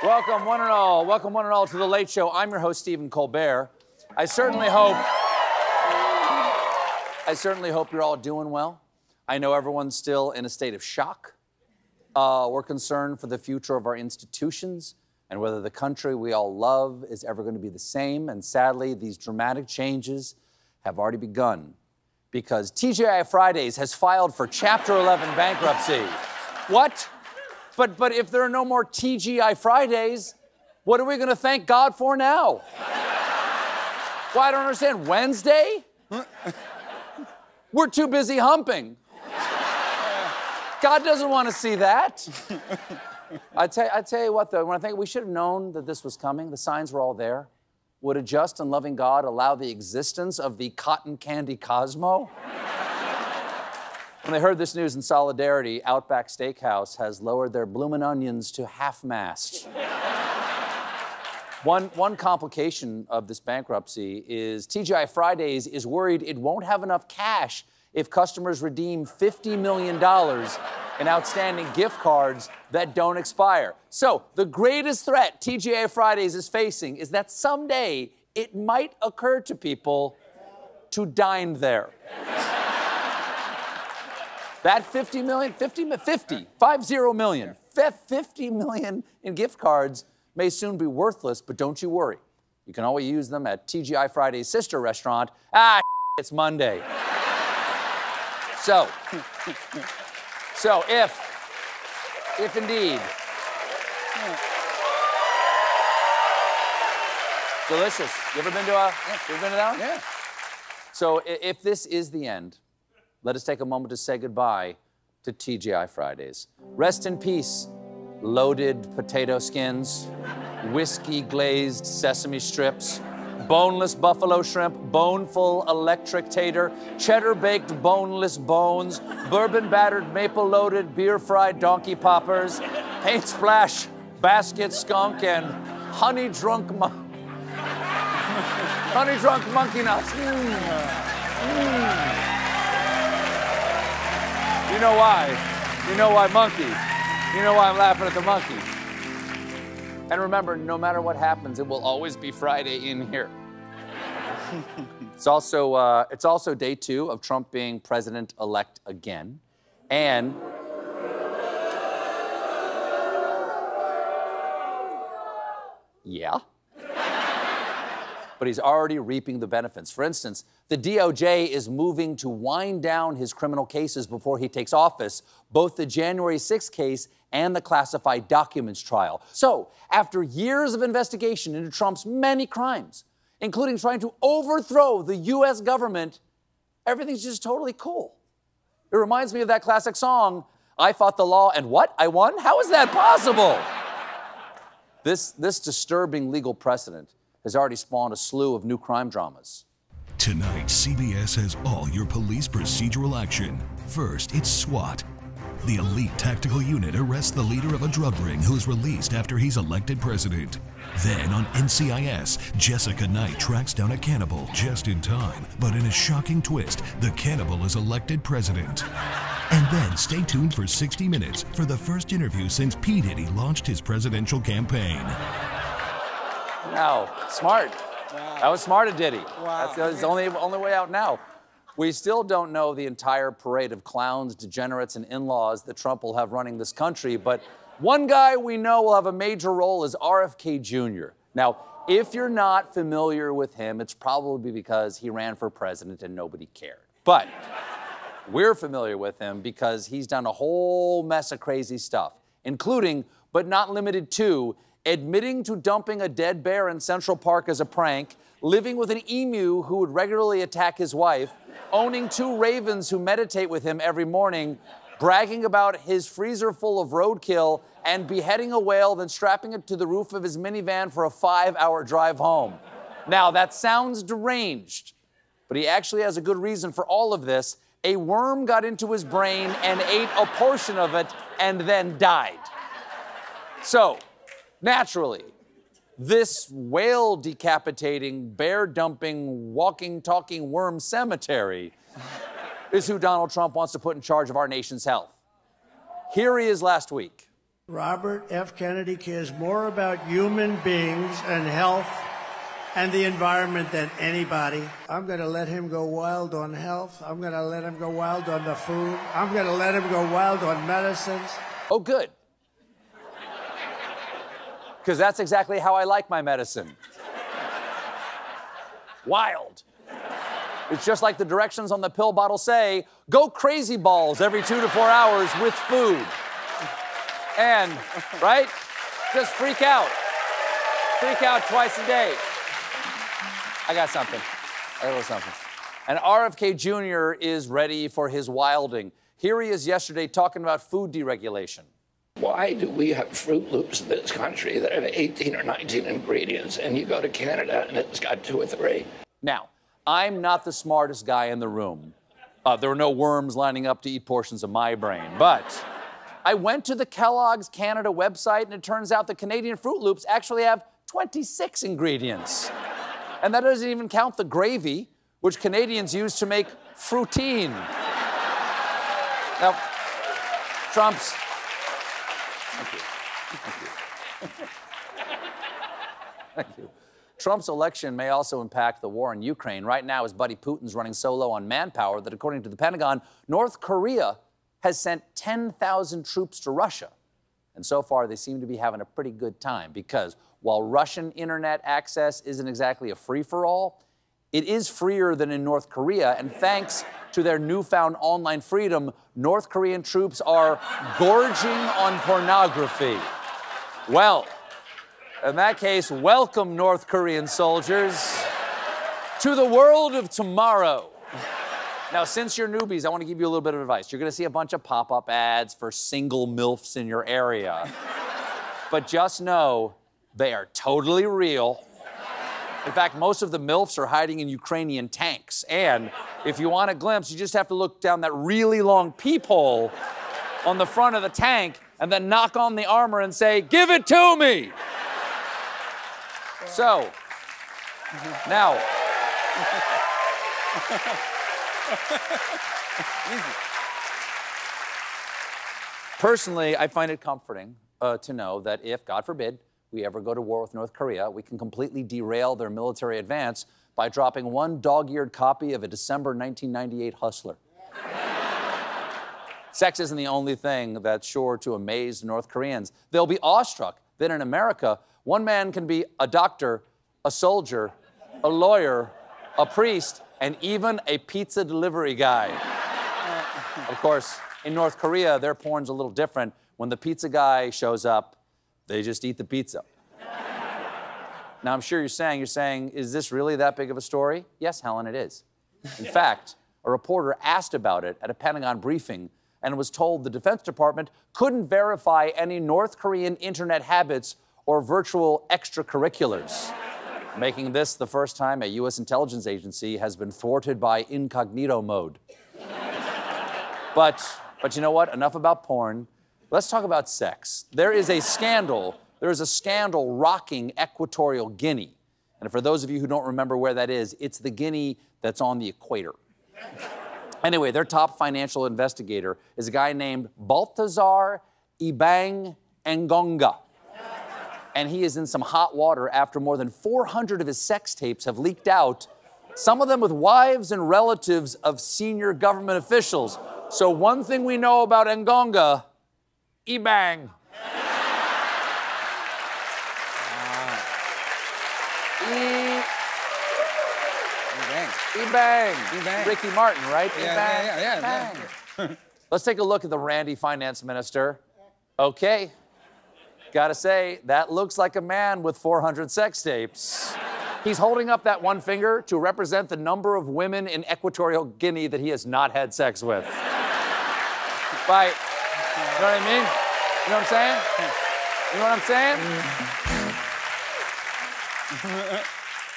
Welcome, one and all. Welcome, one and all, to The Late Show. I'm your host, Stephen Colbert. I certainly hope you're all doing well. I know everyone's still in a state of shock. We're concerned for the future of our institutions and whether the country we all love is ever going to be the same. And sadly, these dramatic changes have already begun because TGI Fridays has filed for Chapter 11 bankruptcy. What? But if there are no more TGI Fridays, what are we going to thank God for now? Well, I don't understand. Wednesday? We're too busy humping. God doesn't want to see that. I tell you what, though, when I think we should have known that this was coming, the signs were all there. Would a just and loving God allow the existence of the cotton candy Cosmo? When they heard this news in solidarity, Outback Steakhouse has lowered their bloomin' onions to half-mast. One complication of this bankruptcy is TGI Fridays is worried it won't have enough cash if customers redeem $50 million in outstanding gift cards that don't expire. So the greatest threat TGI Fridays is facing is that someday it might occur to people to dine there. That 50 million in gift cards may soon be worthless, but don't you worry. You can always use them at TGI Friday's sister restaurant. It's Monday. So if indeed, delicious. You ever been to that one? Yeah. So if this is the end, let us take a moment to say goodbye to TGI Fridays. Rest in peace, loaded potato skins, whiskey-glazed sesame strips, boneless buffalo shrimp, boneful electric tater, cheddar-baked boneless bones, bourbon-battered maple-loaded beer-fried donkey poppers, paint-splash basket skunk, and honey-drunk monkey nuts. You know why? You know why monkey? You know why I'm laughing at the monkey? And remember, no matter what happens, it will always be Friday in here. It's also day 2 of Trump being president-elect again. And yeah. But he's already reaping the benefits. For instance, the DOJ is moving to wind down his criminal cases before he takes office, both the January 6th case and the classified documents trial. So, after years of investigation into Trump's many crimes, including trying to overthrow the U.S. government, everything's just totally cool. It reminds me of that classic song, I fought the law and what? I won? How is that possible? This disturbing legal precedent has already spawned a slew of new crime dramas. Tonight, CBS has all your police procedural action. First, it's SWAT. The elite tactical unit arrests the leader of a drug ring who's released after he's elected president. Then on NCIS, Jessica Knight tracks down a cannibal just in time. But in a shocking twist, the cannibal is elected president. And then stay tuned for 60 Minutes for the first interview since Peabody launched his presidential campaign. Now, smart. Wow. That was smart of Diddy. Wow. That's the only way out now. We still don't know the entire parade of clowns, degenerates, and in-laws that Trump will have running this country, but one guy we know will have a major role is RFK Jr. Now, if you're not familiar with him, it's probably because he ran for president and nobody cared. But we're familiar with him because he's done a whole mess of crazy stuff, including, but not limited to, admitting to dumping a dead bear in Central Park as a prank, living with an emu who would regularly attack his wife, owning 2 ravens who meditate with him every morning, bragging about his freezer full of roadkill, and beheading a whale, then strapping it to the roof of his minivan for a 5-hour drive home. Now, that sounds deranged, but he actually has a good reason for all of this. A worm got into his brain and ate a portion of it and then died. So, naturally, this whale decapitating, bear dumping, walking, talking worm cemetery is who Donald Trump wants to put in charge of our nation's health. Here he is last week, Robert F. Kennedy cares more about human beings and health and the environment than anybody. I'm going to let him go wild on health. I'm going to let him go wild on the food. I'm going to let him go wild on medicines. Oh, good. Because that's exactly how I like my medicine. Wild. It's just like the directions on the pill bottle say, go crazy balls every 2 to 4 hours with food. And, right? Just freak out. Freak out twice a day. I got something. A little something. And RFK Jr. is ready for his wilding. Here he is yesterday talking about food deregulation. Why do we have Fruit Loops in this country that have 18 or 19 ingredients, and you go to Canada and it's got 2 or 3? Now, I'm not the smartest guy in the room. There were no worms lining up to eat portions of my brain, but I went to the Kellogg's Canada website, and it turns out the Canadian Fruit Loops actually have 26 ingredients. And that doesn't even count the gravy, which Canadians use to make fruitine. Now, Trump's... Thank you. Thank you. Thank you. Trump's election may also impact the war in Ukraine. Right now, his buddy Putin's running so low on manpower that, according to the Pentagon, North Korea has sent 10,000 troops to Russia. And so far, they seem to be having a pretty good time because while Russian internet access isn't exactly a free-for-all, it is freer than in North Korea, and thanks to their newfound online freedom, North Korean troops are gorging on pornography. Well, in that case, welcome, North Korean soldiers, to the world of tomorrow. Now, since you're newbies, I want to give you a little bit of advice. You're going to see a bunch of pop-up ads for single MILFs in your area. But just know they are totally real. In fact, most of the MILFs are hiding in Ukrainian tanks. And if you want a glimpse, you just have to look down that really long peephole on the front of the tank and then knock on the armor and say, "Give it to me!" So, now... Personally, I find it comforting to know that if, God forbid, we ever go to war with North Korea, we can completely derail their military advance by dropping one dog-eared copy of a December 1998 Hustler. Sex isn't the only thing that's sure to amaze North Koreans. They'll be awestruck that in America, one man can be a doctor, a soldier, a lawyer, a priest, and even a pizza delivery guy. Of course, in North Korea, their porn's a little different. When the pizza guy shows up, they just eat the pizza. Now, I'm sure you're saying, is this really that big of a story? Yes, Helen, it is. In fact, a reporter asked about it at a Pentagon briefing and was told the Defense Department couldn't verify any North Korean internet habits or virtual extracurriculars, making this the first time a U.S. intelligence agency has been thwarted by incognito mode. But you know what? Enough about porn. Let's talk about sex. There is a scandal rocking Equatorial Guinea. And for those of you who don't remember where that is, it's the Guinea that's on the equator. Anyway, their top financial investigator is a guy named Baltazar Ibang Ngonga. And he is in some hot water after more than 400 of his sex tapes have leaked out, some of them with wives and relatives of senior government officials. So one thing we know about Ngonga, Ibang. Ibang. Ricky Martin, right? Yeah. Let's take a look at the randy finance minister. Okay. Gotta say, that looks like a man with 400 sex tapes. He's holding up that one finger to represent the number of women in Equatorial Guinea that he has not had sex with. By, you know what I mean? You know what I'm saying? You know what I'm saying?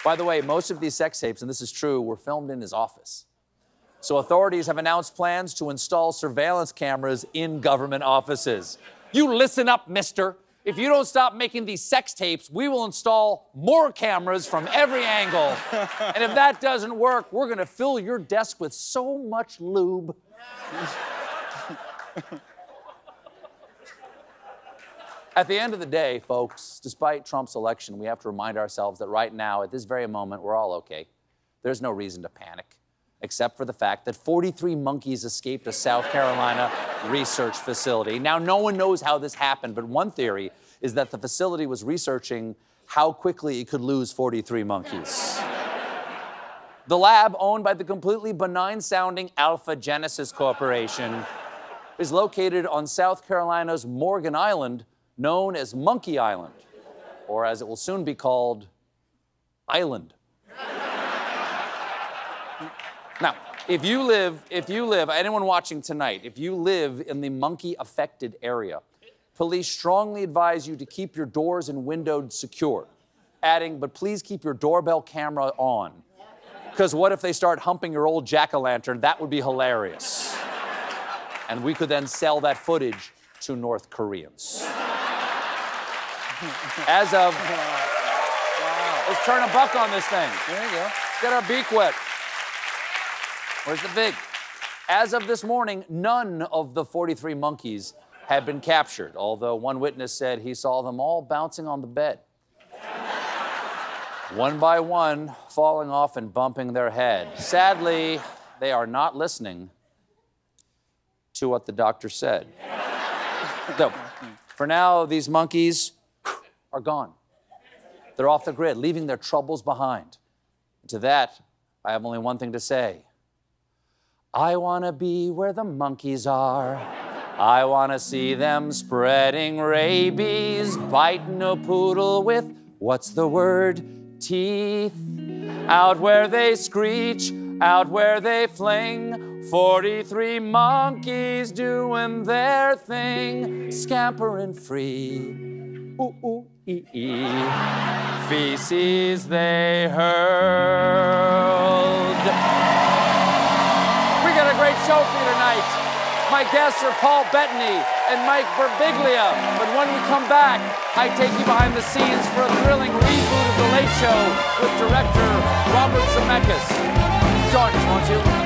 By the way, most of these sex tapes, and this is true, were filmed in his office. So authorities have announced plans to install surveillance cameras in government offices. You listen up, mister. If you don't stop making these sex tapes, we will install more cameras from every angle. And if that doesn't work, we're gonna fill your desk with so much lube. At the end of the day, folks, despite Trump's election, we have to remind ourselves that right now, at this very moment, we're all okay. There's no reason to panic, except for the fact that 43 monkeys escaped a South Carolina research facility. Now, no one knows how this happened, but one theory is that the facility was researching how quickly it could lose 43 monkeys. The lab, owned by the completely benign-sounding Alpha Genesis Corporation, is located on South Carolina's Morgan Island, known as Monkey Island, or as it will soon be called, Island. Now, if you live, anyone watching tonight, if you live in the monkey-affected area, police strongly advise you to keep your doors and windows secure, adding, but please keep your doorbell camera on. Because what if they start humping your old jack-o'-lantern? That would be hilarious. And we could then sell that footage to North Koreans. As of... Wow. Let's turn a buck on this thing. There you go. Get our beak wet. Where's the pig? As of this morning, none of the 43 monkeys had been captured, although one witness said he saw them all bouncing on the bed. One by one, falling off and bumping their head. Sadly, they are not listening to what the doctor said. So, for now, these monkeys are gone. They're off the grid, leaving their troubles behind. To that, I have only one thing to say. I want to be where the monkeys are. I want to see them spreading rabies, biting a poodle with, what's the word, teeth. Out where they screech, out where they fling, 43 monkeys doing their thing, scampering free. Ooh, ooh, ee, ee. Feces they hurled. We got a great show for you tonight. My guests are Paul Bettany and Mike Birbiglia. But when we come back, I take you behind the scenes for a thrilling reboot of The Late Show with director Robert Zemeckis. Join us, won't you?